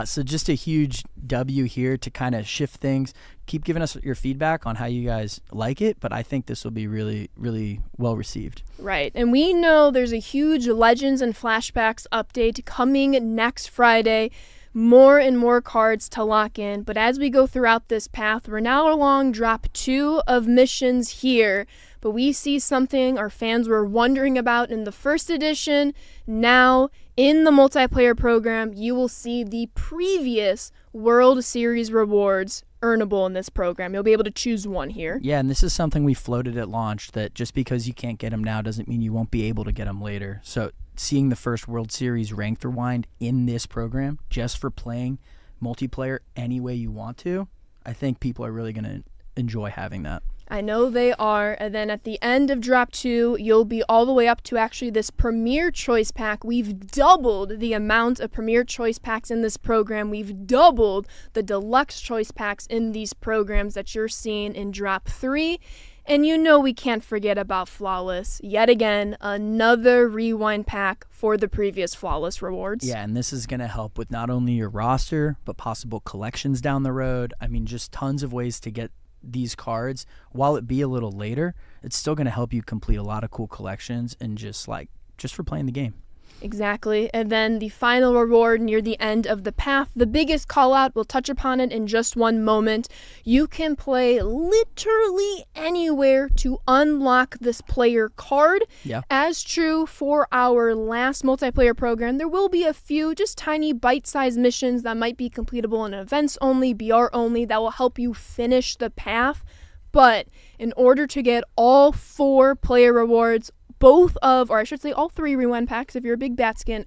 So just a huge W here to kind of shift things. Keep giving us your feedback on how you guys like it, but I think this will be really, really well received. Right, and we know there's a huge Legends and Flashbacks update coming next Friday. more and more cards to lock in. But as we go throughout this path, we're now along drop 2 of missions here. But we see something our fans were wondering about in the first edition. Now, in the multiplayer program, you will see the previous World Series rewards earnable in this program. You'll be able to choose one here. Yeah, and this is something we floated at launch, that just because you can't get them now doesn't mean you won't be able to get them later. So seeing the first World Series ranked rewind in this program just for playing multiplayer any way you want to, I think people are really going to enjoy having that. I know they are. And then at the end of drop 2, you'll be all the way up to actually this Premier Choice Pack. We've doubled the amount of Premier Choice Packs in this program. We've doubled the Deluxe Choice Packs in these programs that you're seeing in drop 3. And you know we can't forget about Flawless. Yet again, another rewind pack for the previous Flawless rewards. Yeah, and this is going to help with not only your roster, but possible collections down the road. I mean, just tons of ways to get these cards. While it be a little later, it's still going to help you complete a lot of cool collections and just for playing the game. Exactly. And then the final reward near the end of the path, the biggest call out, we'll touch upon it in just one moment. You can play literally anywhere to unlock this player card. Yeah. As true for our last multiplayer program, there will be a few just tiny bite-sized missions that might be completable in events only, BR only, that will help you finish the path. But in order to get all 4 player rewards, all 3 rewind packs, if you're a big Batskin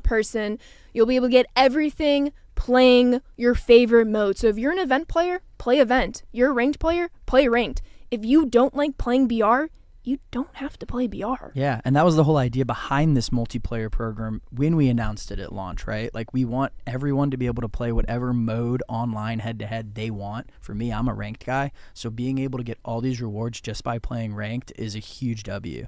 person, you'll be able to get everything playing your favorite mode. So if you're an event player, play event. You're a ranked player, play ranked. If you don't like playing BR, you don't have to play BR. Yeah, and that was the whole idea behind this multiplayer program when we announced it at launch, right? Like, we want everyone to be able to play whatever mode online head-to-head they want. For me, I'm a ranked guy, so being able to get all these rewards just by playing ranked is a huge W.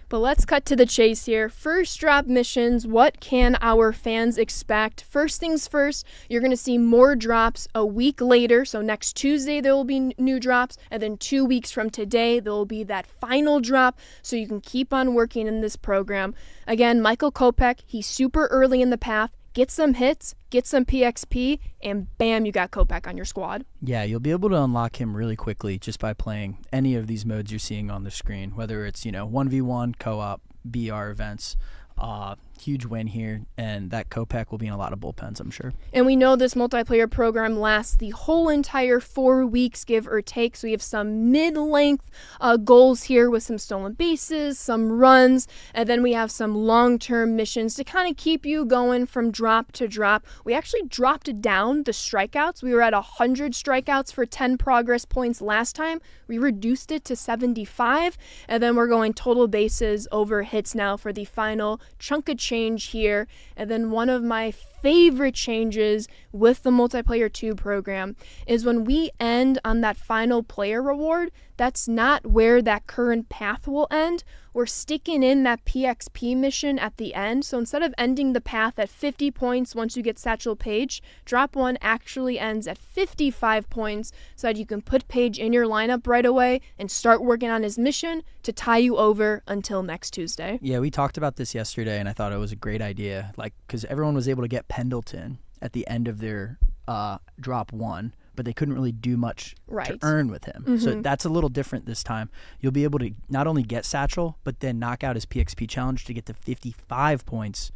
But let's cut to the chase here. First drop missions, what can our fans expect? First things first, you're going to see more drops a week later. So next Tuesday, there will be new drops. And then 2 weeks from today, there will be that final drop. So you can keep on working in this program. Again, Michael Kopech, he's super early in the path. Get some hits, get some PXP, and bam, you got Kopech on your squad. Yeah, you'll be able to unlock him really quickly just by playing any of these modes you're seeing on the screen, whether it's, 1v1, co-op, BR events. Huge win here, and that Kopech will be in a lot of bullpens, I'm sure. And we know this multiplayer program lasts the whole entire 4 weeks, give or take. So we have some mid-length goals here with some stolen bases, some runs, and then we have some long-term missions to kind of keep you going from drop to drop. We actually dropped down the strikeouts. We were at 100 strikeouts for 10 progress points last time. We reduced it to 75, and then we're going total bases over hits now for the final chunk of change here. And then one of my favorite changes with the multiplayer 2 program is when we end on that final player reward, that's not where that current path will end. We're sticking in that PXP mission at the end. So instead of ending the path at 50 points once you get Satchel Paige, drop 1 actually ends at 55 points so that you can put Paige in your lineup right away and start working on his mission to tie you over until next Tuesday. Yeah, we talked about this yesterday, and I thought it was a great idea, because everyone was able to get Pendleton at the end of their drop 1, but they couldn't really do much to earn with him. Mm-hmm. So that's a little different this time. You'll be able to not only get Satchel, but then knock out his PXP challenge to get to 55 points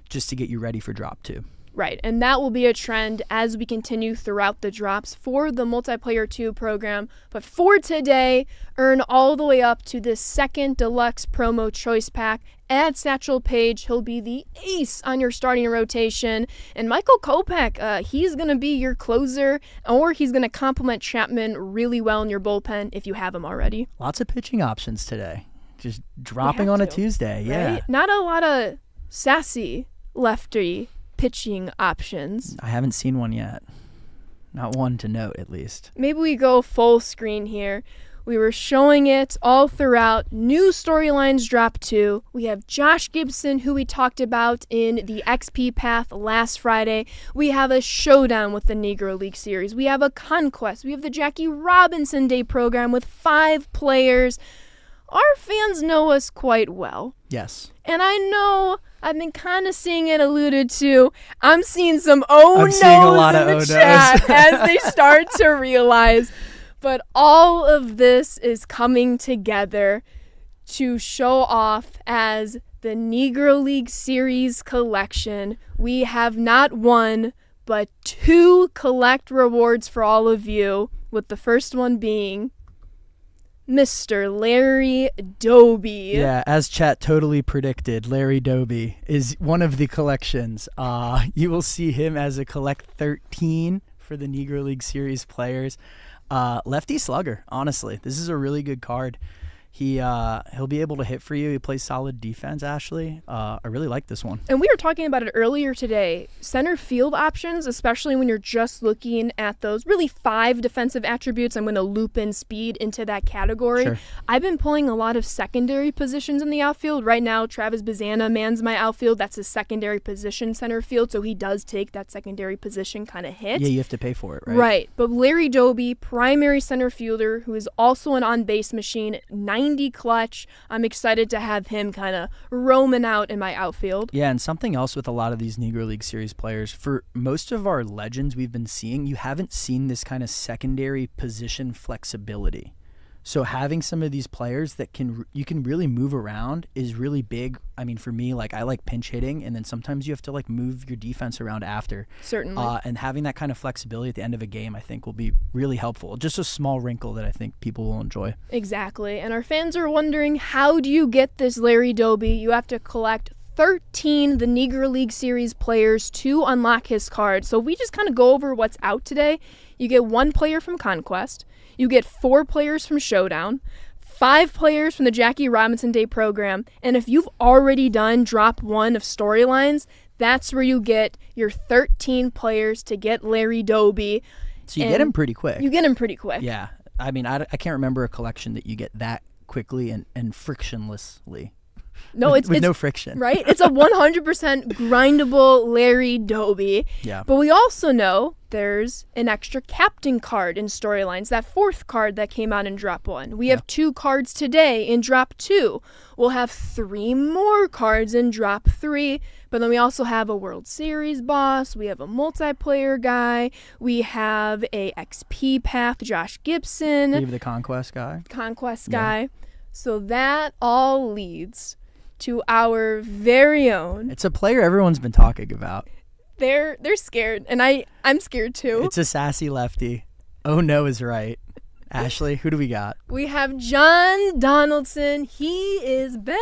just to get you ready for drop 2. Right, and that will be a trend as we continue throughout the drops for the Multiplayer 2 program. But for today, earn all the way up to this second Deluxe Promo Choice Pack. Add Satchel Paige. He'll be the ace on your starting rotation. And Michael Kopech, he's going to be your closer, or he's going to complement Chapman really well in your bullpen if you have him already. Lots of pitching options today. Just dropping on a Tuesday, yeah. Right? Not a lot of sassy lefty pitching options. I haven't seen one yet. Not one to note, at least. Maybe we go full screen here. We were showing it all throughout. New storylines drop 2. We have Josh Gibson, who we talked about in the XP Path last Friday. We have a Showdown with the Negro League series. We have a Conquest. We have the Jackie Robinson Day program with 5 players. our fans know us quite well. Yes. And I know I've been kind of seeing it alluded to. I'm seeing some oh I'm no's seeing a lot in of the oh no's. chat as they start to realize. But all of this is coming together to show off as the Negro League Series collection. We have not one, but 2 collect rewards for all of you, with the first one being Mr. Larry Doby. Yeah, as chat totally predicted, Larry Doby is one of the collections. You will see him as a collect 13 for the Negro League Series players. Lefty slugger, honestly. This is a really good card. He'll be able to hit for you. He plays solid defense, Ashley. I really like this one. And we were talking about it earlier today. Center field options, especially when you're just looking at those really 5 defensive attributes. I'm going to loop in speed into that category. Sure. I've been pulling a lot of secondary positions in the outfield. Right now, Travis Bazana mans my outfield. That's his secondary position, center field. So he does take that secondary position kind of hit. Yeah, you have to pay for it, right? Right. But Larry Doby, primary center fielder, who is also an on-base machine, 90 clutch. I'm excited to have him kind of roaming out in my outfield. Yeah, and something else with a lot of these Negro League Series players, for most of our legends we've been seeing, you haven't seen this kind of secondary position flexibility. So having some of these players that you can really move around is really big. I mean, for me, like I like pinch hitting, and then sometimes you have to like move your defense around after. Certainly. And having that kind of flexibility at the end of a game, I think, will be really helpful. Just a small wrinkle that I think people will enjoy. Exactly. And our fans are wondering, how do you get this Larry Doby? You have to collect 13 the Negro League Series players to unlock his card. So we just kind of go over what's out today. You get 1 player from Conquest. You get 4 players from Showdown, 5 players from the Jackie Robinson Day program, and if you've already done drop 1 of storylines, that's where you get your 13 players to get Larry Doby. So you get him pretty quick. You get him pretty quick. Yeah. I mean, I can't remember a collection that you get that quickly and frictionlessly. No, with it's no friction. Right? It's a 100% grindable Larry Doby. Yeah. But we also know there's an extra captain card in storylines, that 4th card that came out in drop 1. We have 2 cards today in drop 2. We'll have 3 more cards in drop 3. But then we also have a World Series boss. We have a multiplayer guy. We have a XP path, Josh Gibson. We have the Conquest guy. Conquest guy. So that all leads to our very own. It's a player everyone's been talking about. They're scared, and I'm scared too. It's a sassy lefty. Oh no is right. Ashley, who do we got? We have John Donaldson. He is back.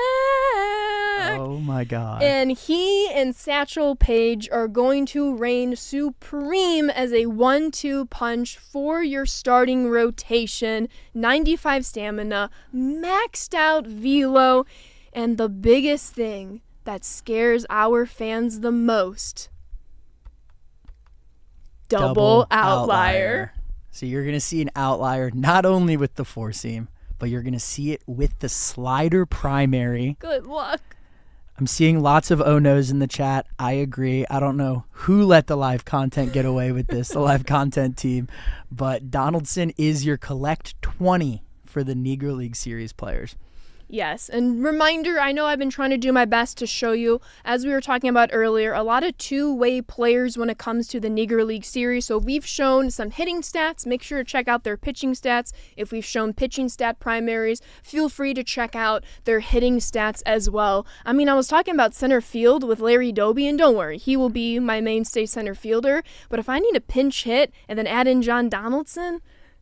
Oh my God. And he and Satchel Paige are going to reign supreme as a 1-2 punch for your starting rotation. 95 stamina, maxed out velo, and the biggest thing that scares our fans the most, double outlier. So you're going to see an outlier not only with the 4-seam, but you're going to see it with the slider primary. Good luck. I'm seeing lots of oh-no's in the chat. I agree. I don't know who let the live content get away with this, the live content team. But Donaldson is your collect 20 for the Negro League Series players. Yes, and reminder, I know I've been trying to do my best to show you, as we were talking about earlier, a lot of two-way players when it comes to the Negro League Series. So if we've shown some hitting stats, make sure to check out their pitching stats. If we've shown pitching stat primaries, feel free to check out their hitting stats as well. I mean, I was talking about center field with Larry Doby, and don't worry, he will be my mainstay center fielder. But if I need a pinch hit and then add in John Donaldson,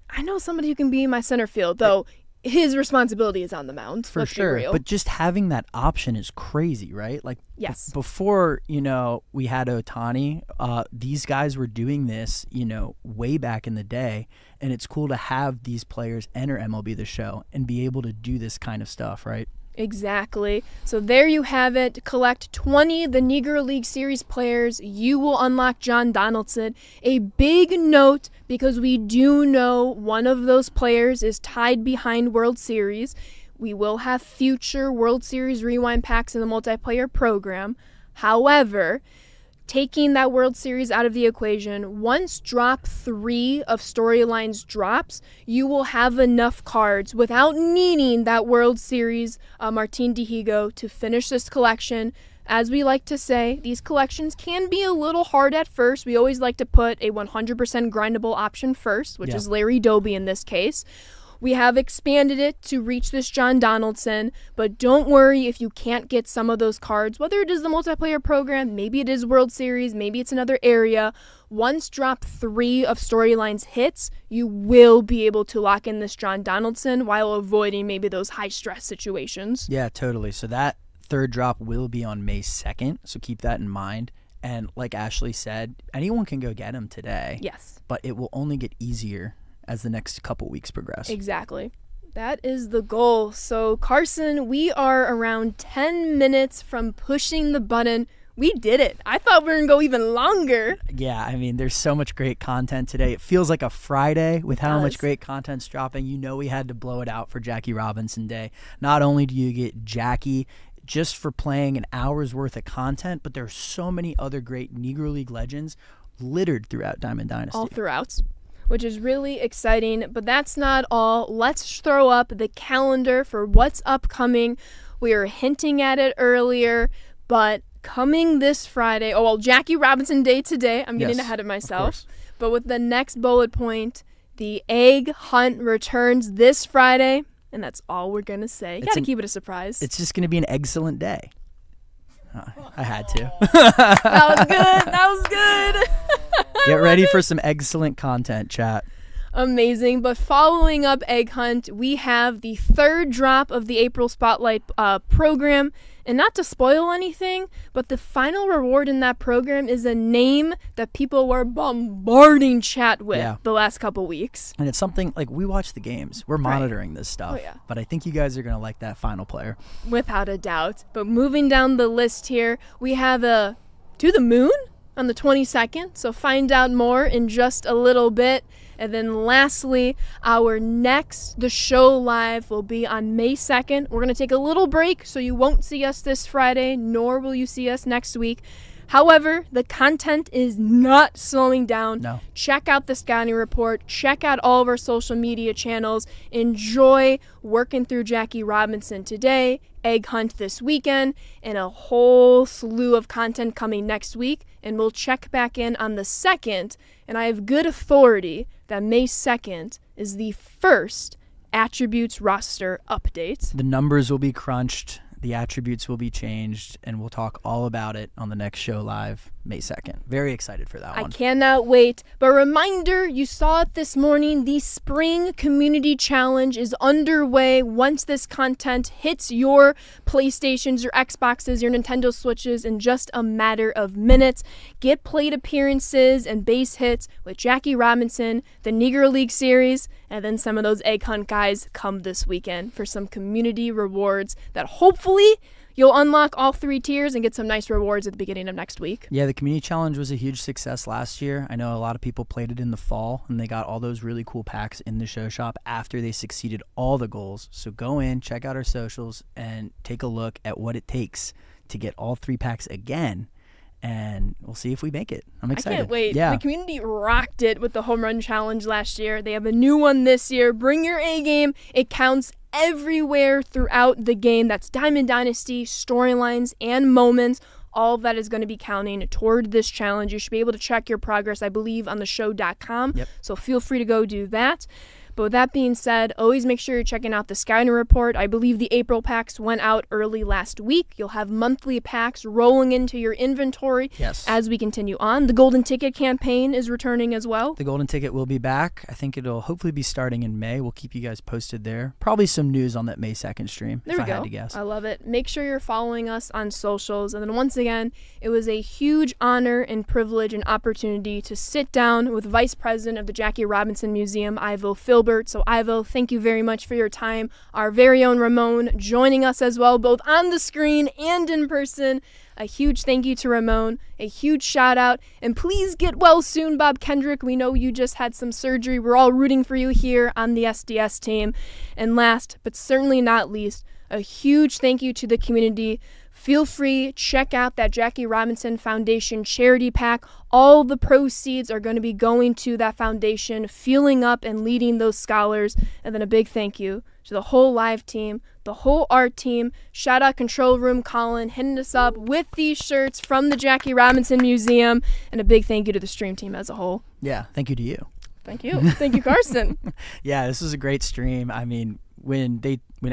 I know somebody who can be my center field, though his responsibility is on the mound. For let's sure. be real. But just having that option is crazy, right? Like Yes. Before, we had Ohtani, these guys were doing this, way back in the day. And it's cool to have these players enter MLB The Show and be able to do this kind of stuff, right? Exactly. So there you have it. Collect 20 the Negro League Series players. You will unlock John Donaldson. A big note, because we do know one of those players is tied behind World Series. We will have future World Series rewind packs in the multiplayer program. However, taking that World Series out of the equation, once drop 3 of storylines drops, you will have enough cards without needing that World Series Martin Dihigo to finish this collection. As we like to say, these collections can be a little hard at first. We always like to put a 100% grindable option first, which is Larry Doby in this case. We have expanded it to reach this John Donaldson, but don't worry if you can't get some of those cards, whether it is the multiplayer program, maybe it is World Series, maybe it's another area. Once drop 3 of storylines hits, you will be able to lock in this John Donaldson while avoiding maybe those high-stress situations. Yeah, totally. So that third drop will be on May 2nd, so keep that in mind. And like Ashley said, anyone can go get him today. Yes. But it will only get easier as the next couple weeks progress. Exactly. That is the goal. So, Carson, we are around 10 minutes from pushing the button. We did it. I thought we were going to go even longer. Yeah, I mean, there's so much great content today. It feels like a Friday with how much great content's dropping. You know we had to blow it out for Jackie Robinson Day. Not only do you get Jackie just for playing an hour's worth of content, but there's so many other great Negro League legends littered throughout Diamond Dynasty. All throughout, which is really exciting. But that's not all. Let's throw up the calendar for what's upcoming. We were hinting at it earlier, but coming this Friday, Jackie Robinson Day today. I'm getting ahead of myself. But with the next bullet point, the egg hunt returns this Friday. And that's all we're going to say. You got to keep it a surprise. It's just going to be an excellent day. I had to. That was good. That was good. Get ready for some excellent content, chat. Amazing. But following up Egg Hunt, we have the third drop of the April Spotlight program. And not to spoil anything, but the final reward in that program is a name that people were bombarding chat with the last couple weeks. And it's something like we watch the games. We're monitoring this stuff. But I think you guys are going to like that final player. Without a doubt. But moving down the list here, we have a To the Moon on the 22nd. So find out more in just a little bit. And then lastly, the show live will be on May 2nd. We're going to take a little break, so you won't see us this Friday, nor will you see us next week. However, the content is not slowing down. No. Check out the scouting report. Check out all of our social media channels. Enjoy working through Jackie Robinson today, Egg Hunt this weekend, and a whole slew of content coming next week. And we'll check back in on the 2nd. And I have good authority that May 2nd is the first attributes roster update. The numbers will be crunched. The attributes will be changed, and we'll talk all about it on the next show live, May 2nd. Very excited for that one. I cannot wait. But reminder, you saw it this morning, the Spring Community Challenge is underway. Once this content hits your PlayStations, your Xboxes, your Nintendo Switches in just a matter of minutes, get plate appearances and base hits with Jackie Robinson, the Negro League series, and then some of those Egg Hunt guys come this weekend for some community rewards that hopefully you'll unlock all 3 tiers and get some nice rewards at the beginning of next week. Yeah, the community challenge was a huge success last year. I know a lot of people played it in the fall, and they got all those really cool packs in the show shop after they succeeded all the goals. So go in, check out our socials, and take a look at what it takes to get all 3 packs again. And we'll see if we make it. I'm excited. I can't wait. Yeah. The community rocked it with the home run challenge last year. They have a new one this year. Bring your A game. It counts everywhere throughout the game. That's Diamond Dynasty, storylines, and moments. All of that is going to be counting toward this challenge. You should be able to check your progress, I believe, on theshow.com. Yep. So feel free to go do that. But with that being said, always make sure you're checking out the scouting report. I believe the April packs went out early last week. You'll have monthly packs rolling into your inventory as we continue on. The Golden Ticket campaign is returning as well. The Golden Ticket will be back. I think it'll hopefully be starting in May. We'll keep you guys posted there. Probably some news on that May 2nd stream, There we I go. had to guess. I love it. Make sure you're following us on socials. And then once again, it was a huge honor and privilege and opportunity to sit down with Vice President of the Jackie Robinson Museum, Ivo Filbert. So Ivo, thank you very much for your time. Our very own Ramon joining us as well, both on the screen and in person. A huge thank you to Ramon, a huge shout out, and please get well soon, Bob Kendrick. We know you just had some surgery. We're all rooting for you here on the SDS team. And last, but certainly not least, A huge thank you to the community. Feel free, check out that Jackie Robinson Foundation charity pack. All the proceeds are going to be going to that foundation, fueling up and leading those scholars. And then a big thank you to the whole live team, the whole art team. Shout out Control Room Colin, hitting us up with these shirts from the Jackie Robinson Museum. And a big thank you to the stream team as a whole. Yeah, thank you to you. Thank you. Thank you, Carson. Yeah, this was a great stream. I mean, when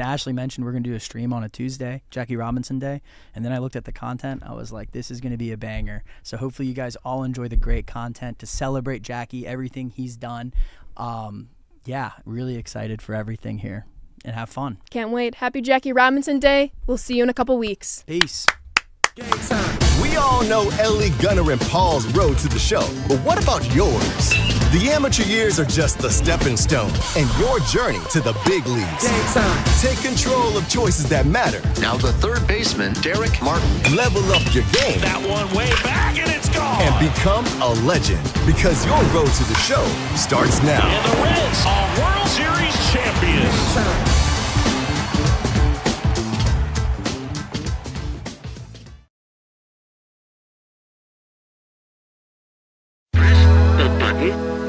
Ashley mentioned we're going to do a stream on a Tuesday, Jackie Robinson Day, and then I looked at the content, I was like, this is going to be a banger. So hopefully you guys all enjoy the great content to celebrate Jackie, everything he's done. Yeah, really excited for everything here, and have fun. Can't wait. Happy Jackie Robinson Day. We'll see you in a couple weeks. Peace. We all know Ellie, Gunner, and Paul's road to the show, but what about yours? The amateur years are just the stepping stone, and your journey to the big leagues. Take control of choices that matter. Now the third baseman, Derek Martin. Level up your game. That one way back, and it's gone. And become a legend, because your road to the show starts now. And the Reds are World Series champions. The button